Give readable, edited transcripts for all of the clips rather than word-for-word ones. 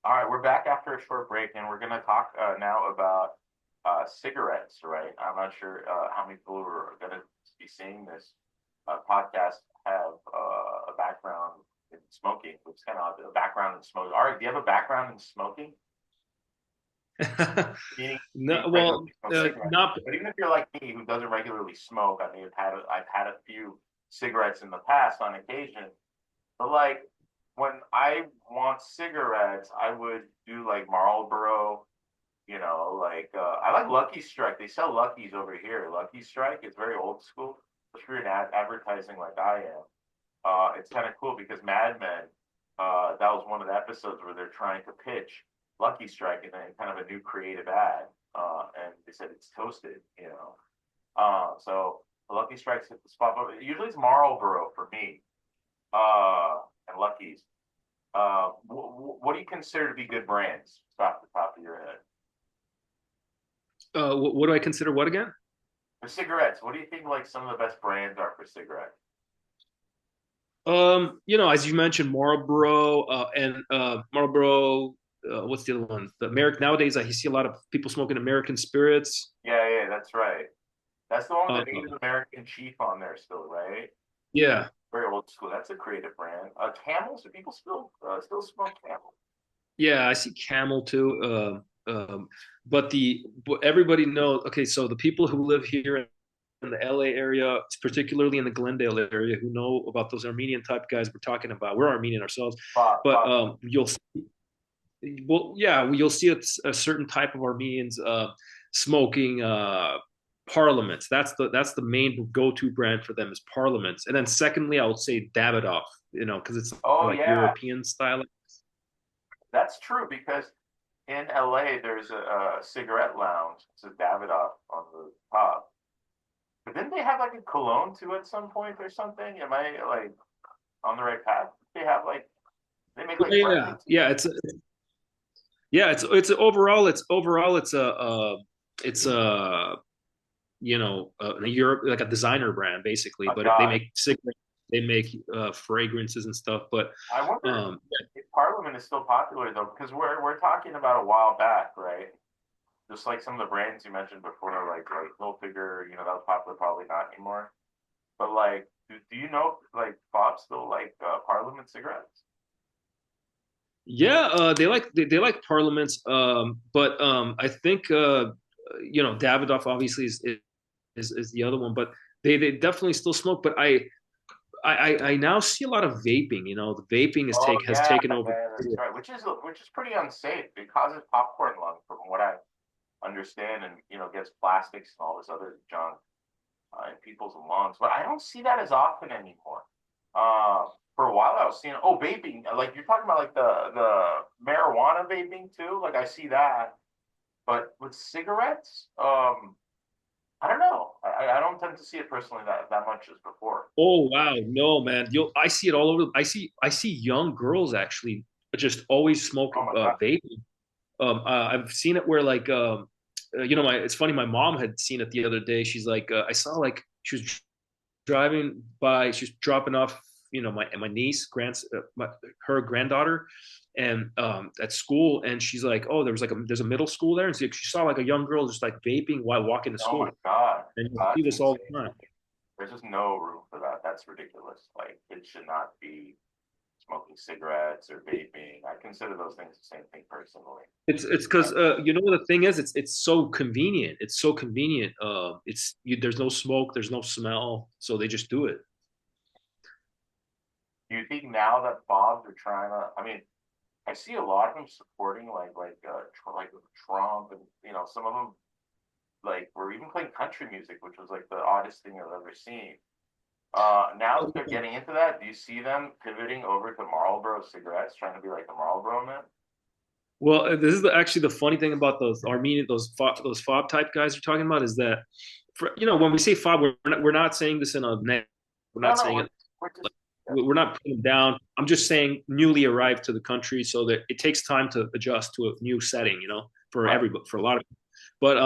All right, we're back after a short break, and we're going to talk now about cigarettes, right? I'm not sure how many people who are going to be seeing this podcast have a background in smoking, which is kind of a background in smoking. All right, do you have a background in smoking? Meaning you No, well, regularly smoke cigarettes. not. But even if you're like me, who doesn't regularly smoke, I mean, I've had a few cigarettes in the past on occasion. But like when I want cigarettes, I would do like Marlboro, I like Lucky Strike. They sell Luckies over here. Lucky Strike is very old school. If you're in advertising like I am, it's kind of cool because Mad Men, that was one of the episodes where they're trying to pitch Lucky Strike in kind of a new creative ad, and they said it's toasted. So the Lucky Strikes hit the spot, but usually it's Marlboro for me, and Lucky's. What do you consider to be good brands off the top of your head? What do I consider what again? For cigarettes, what do you think like some of the best brands are for cigarettes? As you mentioned, Marlboro and Marlboro. What's the other one? The American nowadays, I see a lot of people smoking American spirits. Yeah, yeah, that's right. That's the one with Uh, the Native American chief on there still, right? yeah, Very old school. That's a creative brand. Camels, do people still smoke Camel? yeah, I see Camel too. But everybody knows. Okay, so the people who live here in the LA area, particularly in the Glendale area, who know about those Armenian type guys we're talking about. We're Armenian ourselves, but Bob. you'll see a certain type of Armenians smoking Parliaments. That's the main go-to brand for them is Parliaments. And then secondly, I would say Davidoff, because it's Oh like yeah, European style. that's true because in LA there's a cigarette lounge. It's a Davidoff on the top. But didn't they have like a cologne too at some point or something? Am I like on the right path? They have like they make like Yeah, fragrances. yeah, it's a Europe like a designer brand basically, Oh but they God, make cigarettes, they make fragrances and stuff. But I wonder um, if Parliament is still popular though, because we're talking about a while back, right? Just like some of the brands you mentioned before, like Hilfiger, that was popular, probably not anymore. But like, do you know like Bob still like Parliament cigarettes? yeah, they like Parliaments, but I think Davidoff obviously is the other one, but they definitely still smoke. But I now see a lot of vaping. The vaping Oh has yeah, taken over. man, that's right. Which is pretty unsafe. It causes popcorn lung, from what I understand, and gets plastics and all this other junk in people's lungs. But I don't see that as often anymore. For a while, I was seeing vaping. Like you're talking about, like the marijuana vaping too. Like I see that, but with cigarettes, I don't know. I don't tend to see it personally that much as before. Oh wow, no man, I see it all over. I see young girls actually just always smoke Oh my god. vaping. I've seen it where like it's funny. My mom had seen it the other day. She's like, I saw like she was driving by. She was dropping off, my niece, her granddaughter, and at school. And she's like, oh, there's a middle school there, and she saw like a young girl just like vaping while walking to Oh my school. god. And you see That's this all insane. the time. There's just no room for that. That's ridiculous. Like it should not be smoking cigarettes or vaping. I consider those things the same thing personally. It's because the thing is, it's so convenient. It's so convenient. There's no smoke, there's no smell, so they just do it. Do you think now that Bobs are trying to? I mean, I see a lot of them supporting like Trump, and some of them like were even playing country music, which was like the oddest thing I've ever seen. Now that they're getting into that, do you see them pivoting over to Marlboro cigarettes, trying to be like the Marlboro man? Well, this is actually the funny thing about those Armenian, those fob type guys you're talking about is that, when we say fob, we're not saying this in a we're No, not no, saying we're, it we're just like we're not putting them down. I'm just saying newly arrived to the country, so that it takes time to adjust to a new setting, for right. everybody, for a lot of people. But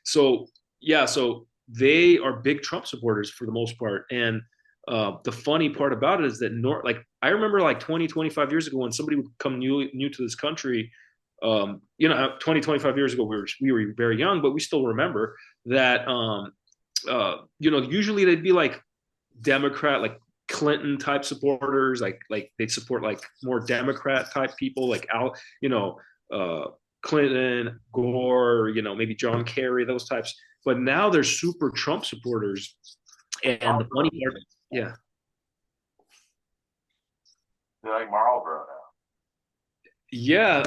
so yeah, so they are big Trump supporters for the most part, and The funny part about it is that like I remember like 20, 25 years ago when somebody would come new to this country, 20, 25 years ago we were very young, but we still remember that usually they'd be like Democrat, like Clinton type supporters, like they'd support like more Democrat type people, like uh, Clinton, Gore, maybe John Kerry, those types. But now they're super Trump supporters, and the funny part, yeah, They're like Marlboro now. yeah,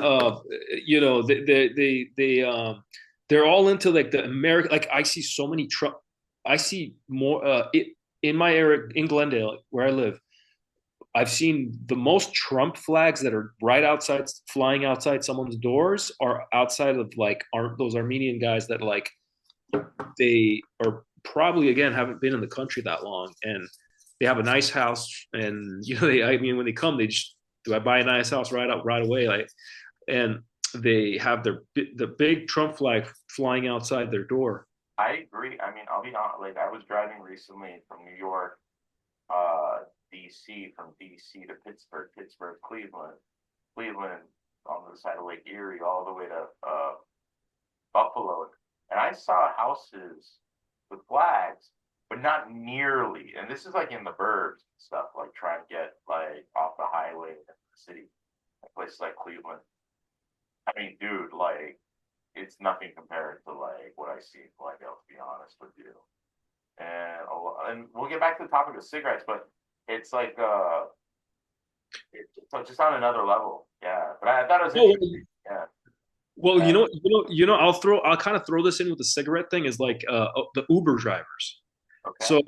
they're all into like the American. Like I see so many Trump. I see more in my area in Glendale where I live. I've seen the most Trump flags that are right outside, flying outside someone's doors, are outside of like aren't those Armenian guys that like they are probably again haven't been in the country that long, and they have a nice house, and I mean when they come they just do I buy a nice house right away, like, and they have the big Trump flag flying outside their door. I agree. I mean, I'll be honest. Like, I was driving recently from New York, DC, from DC to Pittsburgh, Pittsburgh, Cleveland, Cleveland on the side of Lake Erie, all the way to Buffalo, and I saw houses with flags, but not nearly. And this is like in the burbs and stuff, like trying to get like off the highway in the city, like places like Cleveland. I mean, dude, like it's nothing compared to like what I see in Glendale, to be honest with you. And we'll get back to the topic of cigarettes, but it's like it's just on another level. Yeah, but I thought it was Oh, interesting. Yeah, well, uh, I'll kind of throw this in with the cigarette thing is like the Uber drivers. okay. So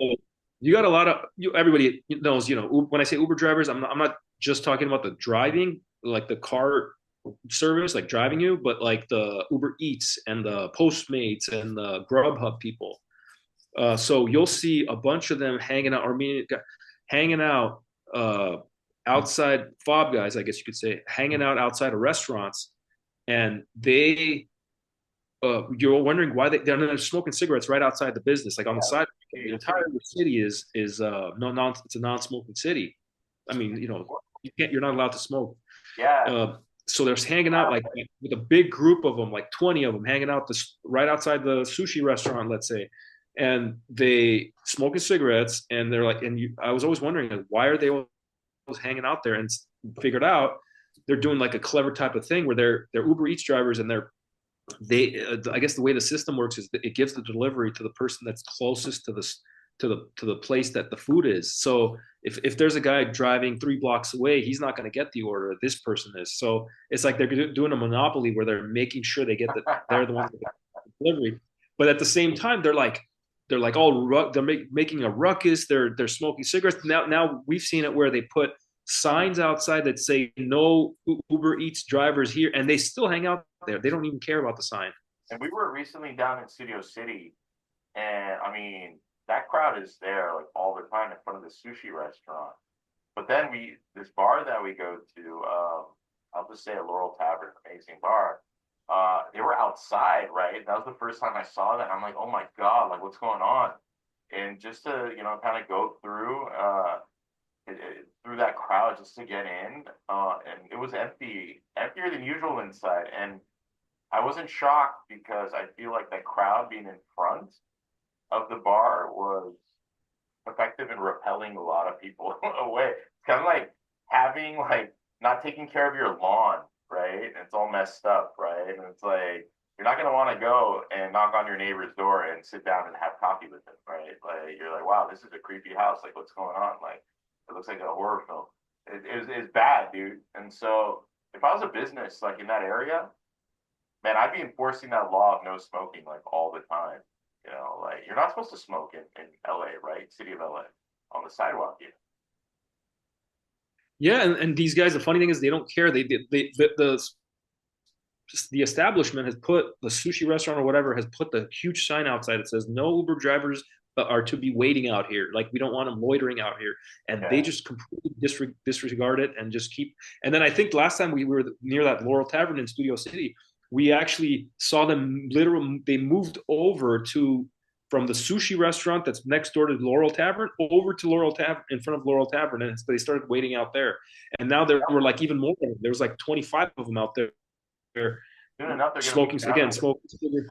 you got a lot of everybody knows, when I say Uber drivers, I'm not just talking about the driving, like the car service, like driving you, but like the Uber Eats and the Postmates and the Grubhub people. So you'll see a bunch of them hanging out outside fob guys, I guess you could say, hanging out outside of restaurants, and you're wondering why they're smoking cigarettes right outside the business, like on the Yeah, side. The Studio entire City. city is no non it's a non-smoking city. I mean, you're not allowed to smoke. Yeah, Uh, so they're hanging out like with a big group of them, like 20 of them, hanging out right outside the sushi restaurant, let's say, and they smoking cigarettes, and they're like, I was always wondering, like, why are they always hanging out there? And figured out they're doing like a clever type of thing where they're Uber Eats drivers, and I guess the way the system works is that it gives the delivery to the person that's closest to the place that the food is. So if there's a guy driving 3 blocks away, he's not going to get the order. This person is. So it's like they're doing a monopoly where they're making sure they get that they're the ones that get the delivery. But at the same time, they're like all they're making a ruckus. They're smoking cigarettes. Now we've seen it where they put signs outside that say no Uber Eats drivers here, and they still hang out there. They don't even care about the sign. and we were recently down in Studio City, and I mean that crowd is there like all the time in front of the sushi restaurant. But then this bar that we go to, I'll just say a Laurel Tavern, amazing bar. They were outside, right? That was the first time I saw that. I'm like, oh my god, like what's going on? And just to kind of go through that crowd just to get in, and it was empty, emptier than usual inside. And I wasn't shocked because I feel like that crowd being in front of the bar was effective in repelling a lot of people away. It's kind of like having like not taking care of your lawn, right? And it's all messed up, right? And it's like you're not gonna want to go and knock on your neighbor's door and sit down and have coffee with them, right? Like you're like, wow, this is a creepy house. Like what's going on? Like it looks like a horror film. It's bad, dude. And so if I was a business like in that area, man, I'd be enforcing that law of no smoking like all the time. Like you're not supposed to smoke in LA, right? City of LA on the sidewalk. Yeah. Yeah, and these guys, the funny thing is they don't care. The establishment has put the sushi restaurant or whatever has put the huge sign outside that says no Uber drivers are to be waiting out here. Like we don't want them loitering out here, and they Yeah. just completely disregard it and just keep. And then I think last time we were near that Laurel Tavern in Studio City, we actually saw them literally. They moved over to from the sushi restaurant that's next door to Laurel Tavern over to Laurel Tavern in front of Laurel Tavern, and they started waiting out there. And now there were like even more. There was like 25 of them out there Soon enough, they're going to be smoking down again, to smoking.